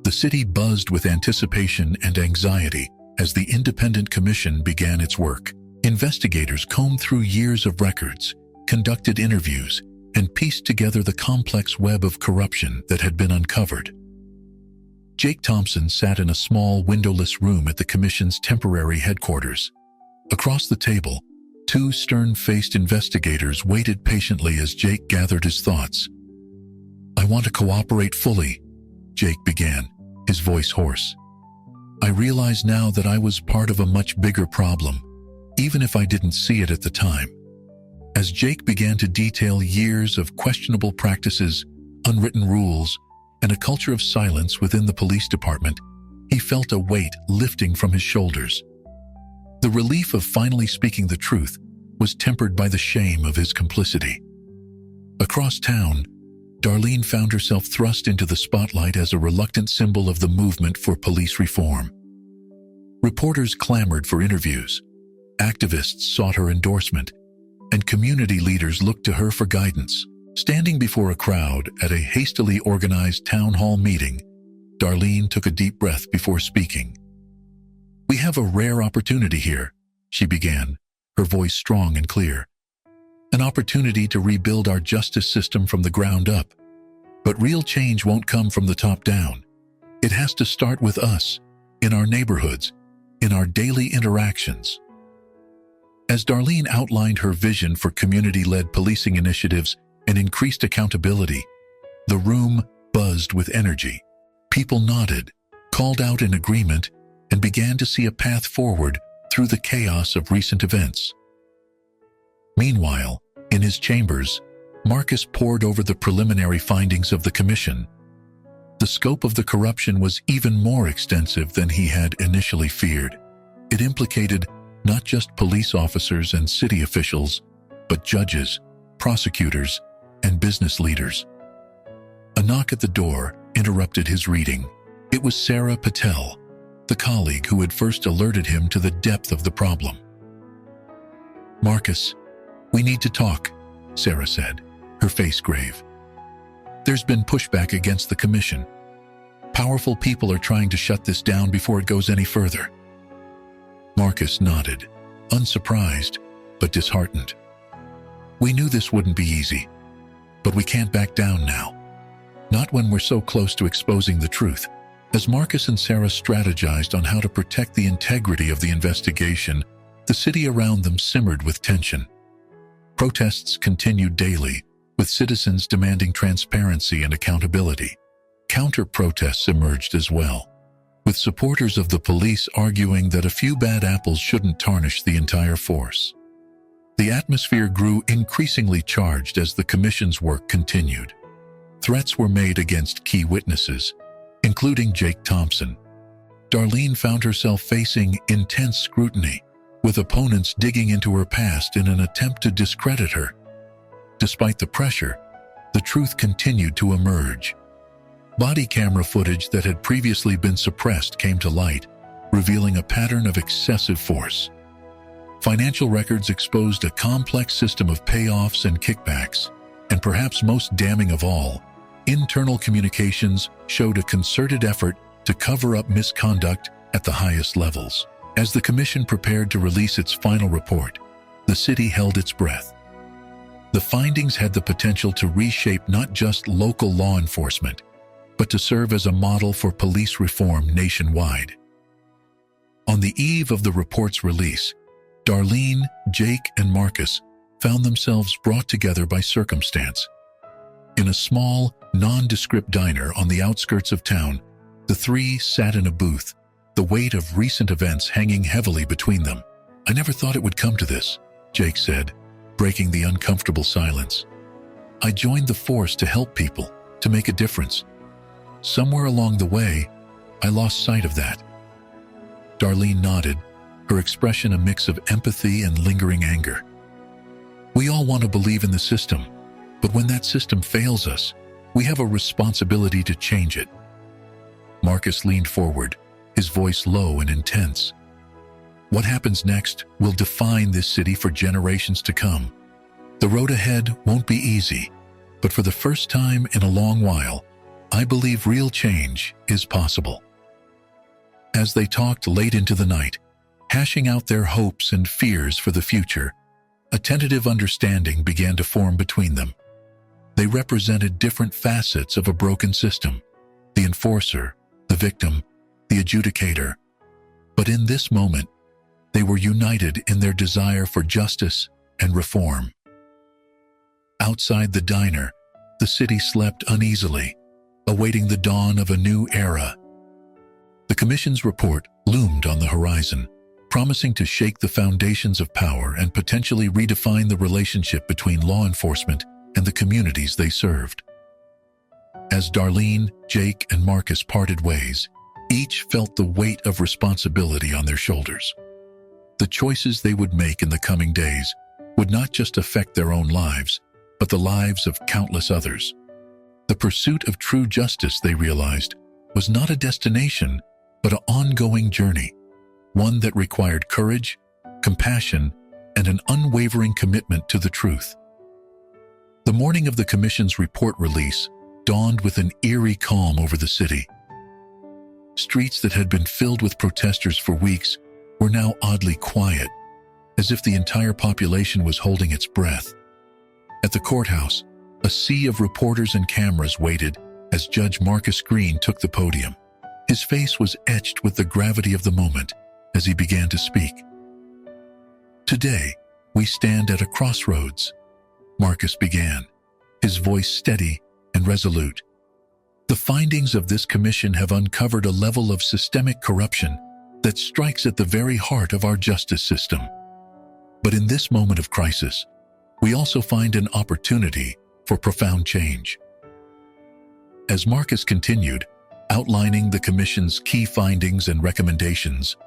The city buzzed with anticipation and anxiety as the independent commission began its work. Investigators combed through years of records, conducted interviews, and pieced together the complex web of corruption that had been uncovered. Jake Thompson sat in a small, windowless room at the commission's temporary headquarters. Across the table, two stern-faced investigators waited patiently as Jake gathered his thoughts. "I want to cooperate fully," Jake began, his voice hoarse. "I realize now that I was part of a much bigger problem, even if I didn't see it at the time." As Jake began to detail years of questionable practices, unwritten rules, and a culture of silence within the police department, he felt a weight lifting from his shoulders. The relief of finally speaking the truth was tempered by the shame of his complicity. Across town, Darlene found herself thrust into the spotlight as a reluctant symbol of the movement for police reform. Reporters clamored for interviews, activists sought her endorsement, and community leaders looked to her for guidance. Standing before a crowd at a hastily organized town hall meeting, Darlene took a deep breath before speaking. "We have a rare opportunity here," she began, her voice strong and clear. "An opportunity to rebuild our justice system from the ground up. But real change won't come from the top down. It has to start with us, in our neighborhoods, in our daily interactions." As Darlene outlined her vision for community-led policing initiatives and increased accountability, the room buzzed with energy. People nodded, called out in agreement, and began to see a path forward through the chaos of recent events. Meanwhile, in his chambers, Marcus pored over the preliminary findings of the commission. The scope of the corruption was even more extensive than he had initially feared. It implicated not just police officers and city officials, but judges, prosecutors, and business leaders. A knock at the door interrupted his reading. It was Sarah Patel, the colleague who had first alerted him to the depth of the problem. "Marcus, we need to talk," Sarah said, her face grave. "There's been pushback against the commission. Powerful people are trying to shut this down before it goes any further." Marcus nodded, unsurprised, but disheartened. "We knew this wouldn't be easy, but we can't back down now. Not when we're so close to exposing the truth." As Marcus and Sarah strategized on how to protect the integrity of the investigation, the city around them simmered with tension. Protests continued daily, with citizens demanding transparency and accountability. Counter-protests emerged as well, with supporters of the police arguing that a few bad apples shouldn't tarnish the entire force. The atmosphere grew increasingly charged as the commission's work continued. Threats were made against key witnesses, including Jake Thompson. Darlene found herself facing intense scrutiny, with opponents digging into her past in an attempt to discredit her. Despite the pressure, the truth continued to emerge. Body camera footage that had previously been suppressed came to light, revealing a pattern of excessive force. Financial records exposed a complex system of payoffs and kickbacks, and perhaps most damning of all, internal communications showed a concerted effort to cover up misconduct at the highest levels. As the commission prepared to release its final report, the city held its breath. The findings had the potential to reshape not just local law enforcement, but to serve as a model for police reform nationwide. On the eve of the report's release, Darlene, Jake, and Marcus found themselves brought together by circumstance. In a small, nondescript diner on the outskirts of town, the three sat in a booth, the weight of recent events hanging heavily between them. "I never thought it would come to this," Jake said, breaking the uncomfortable silence. I joined the force to help people, to make a difference. Somewhere along the way, I lost sight of that." Darlene nodded, her expression a mix of empathy and lingering anger. "We all want to believe in the system, but when that system fails us, we have a responsibility to change it." Marcus leaned forward, his voice low and intense. "What happens next will define this city for generations to come. The road ahead won't be easy, but for the first time in a long while, I believe real change is possible." As they talked late into the night, hashing out their hopes and fears for the future, a tentative understanding began to form between them. They represented different facets of a broken system: the enforcer, the victim, the adjudicator. But in this moment, they were united in their desire for justice and reform. Outside the diner, the city slept uneasily, awaiting the dawn of a new era. The Commission's report loomed on the horizon, promising to shake the foundations of power and potentially redefine the relationship between law enforcement and the communities they served. As Darlene, Jake, and Marcus parted ways, each felt the weight of responsibility on their shoulders. The choices they would make in the coming days would not just affect their own lives, but the lives of countless others. The pursuit of true justice, they realized, was not a destination, but an ongoing journey, one that required courage, compassion, and an unwavering commitment to the truth. The morning of the Commission's report release dawned with an eerie calm over the city. Streets that had been filled with protesters for weeks were now oddly quiet, as if the entire population was holding its breath. At the courthouse, a sea of reporters and cameras waited as Judge Marcus Green took the podium. His face was etched with the gravity of the moment as he began to speak. "Today, we stand at a crossroads," Marcus began, his voice steady and resolute. "The findings of this commission have uncovered a level of systemic corruption that strikes at the very heart of our justice system. But in this moment of crisis, we also find an opportunity for profound change." As Marcus continued, outlining the Commission's key findings and recommendations,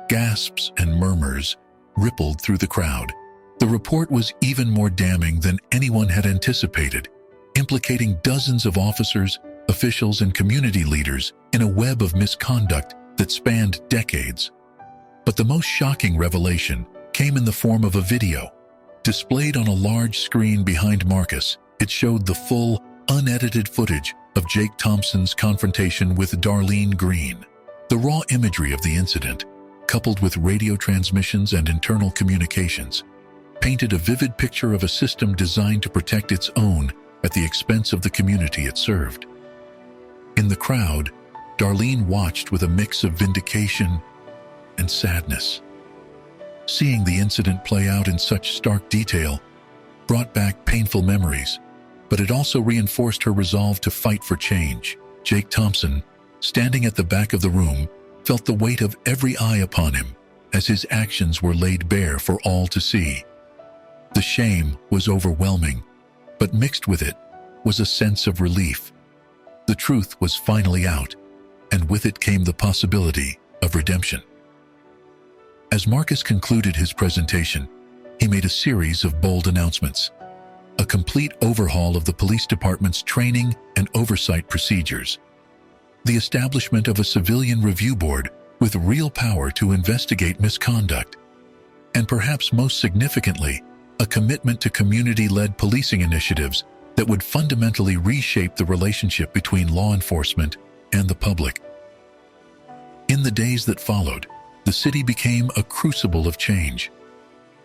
gasps and murmurs rippled through the crowd. The report was even more damning than anyone had anticipated, implicating dozens of officers, officials, and community leaders in a web of misconduct that spanned decades. But the most shocking revelation came in the form of a video. Displayed on a large screen behind Marcus, it showed the full, unedited footage of Jake Thompson's confrontation with Darlene Green. The raw imagery of the incident, coupled with radio transmissions and internal communications, painted a vivid picture of a system designed to protect its own at the expense of the community it served. In the crowd, Darlene watched with a mix of vindication and sadness. Seeing the incident play out in such stark detail brought back painful memories, but it also reinforced her resolve to fight for change. Jake Thompson, standing at the back of the room, felt the weight of every eye upon him as his actions were laid bare for all to see. The shame was overwhelming, but mixed with it was a sense of relief. The truth was finally out, and with it came the possibility of redemption. As Marcus concluded his presentation, he made a series of bold announcements. A complete overhaul of the police department's training and oversight procedures. The establishment of a civilian review board with real power to investigate misconduct. And perhaps most significantly, a commitment to community-led policing initiatives that would fundamentally reshape the relationship between law enforcement and the public. In the days that followed, the city became a crucible of change.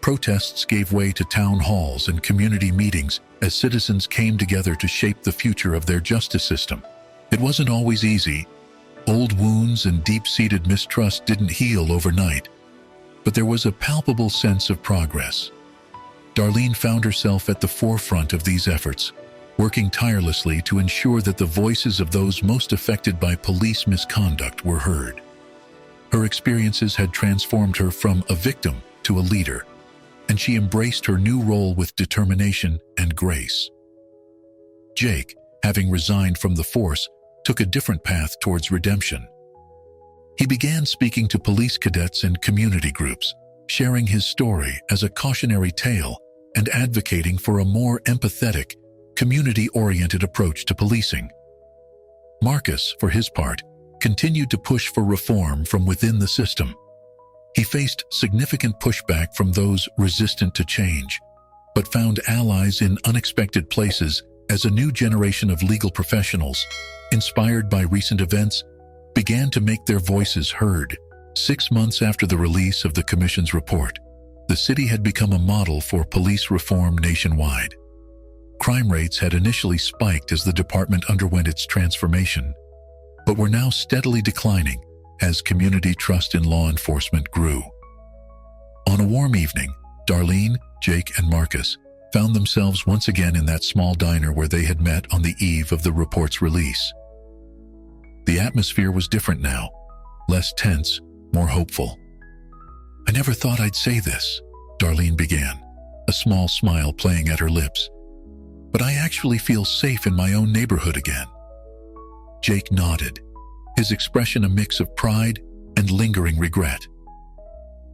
Protests gave way to town halls and community meetings as citizens came together to shape the future of their justice system. It wasn't always easy. Old wounds and deep-seated mistrust didn't heal overnight, but there was a palpable sense of progress. Darlene found herself at the forefront of these efforts, working tirelessly to ensure that the voices of those most affected by police misconduct were heard. Her experiences had transformed her from a victim to a leader, and she embraced her new role with determination and grace. Jake, having resigned from the force, took a different path towards redemption. He began speaking to police cadets and community groups, sharing his story as a cautionary tale and advocating for a more empathetic, community-oriented approach to policing. Marcus, for his part, continued to push for reform from within the system. He faced significant pushback from those resistant to change, but found allies in unexpected places as a new generation of legal professionals, inspired by recent events, began to make their voices heard. 6 months after the release of the Commission's report, the city had become a model for police reform nationwide. Crime rates had initially spiked as the department underwent its transformation, but were now steadily declining as community trust in law enforcement grew. On a warm evening, Darlene, Jake, and Marcus found themselves once again in that small diner where they had met on the eve of the report's release. The atmosphere was different now, less tense, more hopeful. "I never thought I'd say this," Darlene began, a small smile playing at her lips. "But I actually feel safe in my own neighborhood again." Jake nodded, his expression a mix of pride and lingering regret.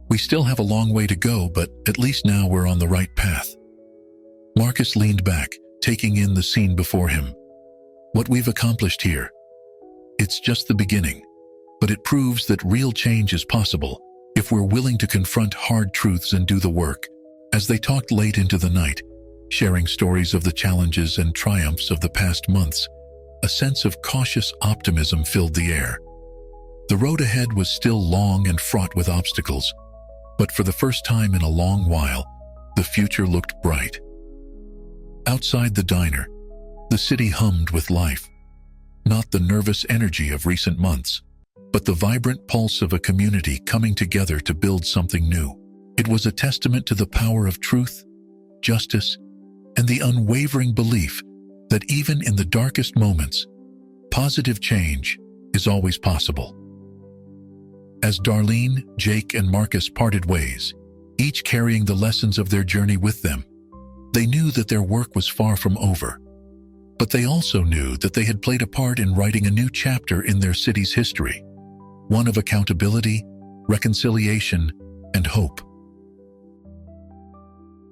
"We still have a long way to go, but at least now we're on the right path." Marcus leaned back, taking in the scene before him. "What we've accomplished here, it's just the beginning, but it proves that real change is possible if we're willing to confront hard truths and do the work." As they talked late into the night, sharing stories of the challenges and triumphs of the past months, a sense of cautious optimism filled the air. The road ahead was still long and fraught with obstacles, but for the first time in a long while, the future looked bright. Outside the diner, the city hummed with life, not the nervous energy of recent months, but the vibrant pulse of a community coming together to build something new. It was a testament to the power of truth, justice, and the unwavering belief that even in the darkest moments, positive change is always possible. As Darlene, Jake, and Marcus parted ways, each carrying the lessons of their journey with them, they knew that their work was far from over. But they also knew that they had played a part in writing a new chapter in their city's history, one of accountability, reconciliation, and hope.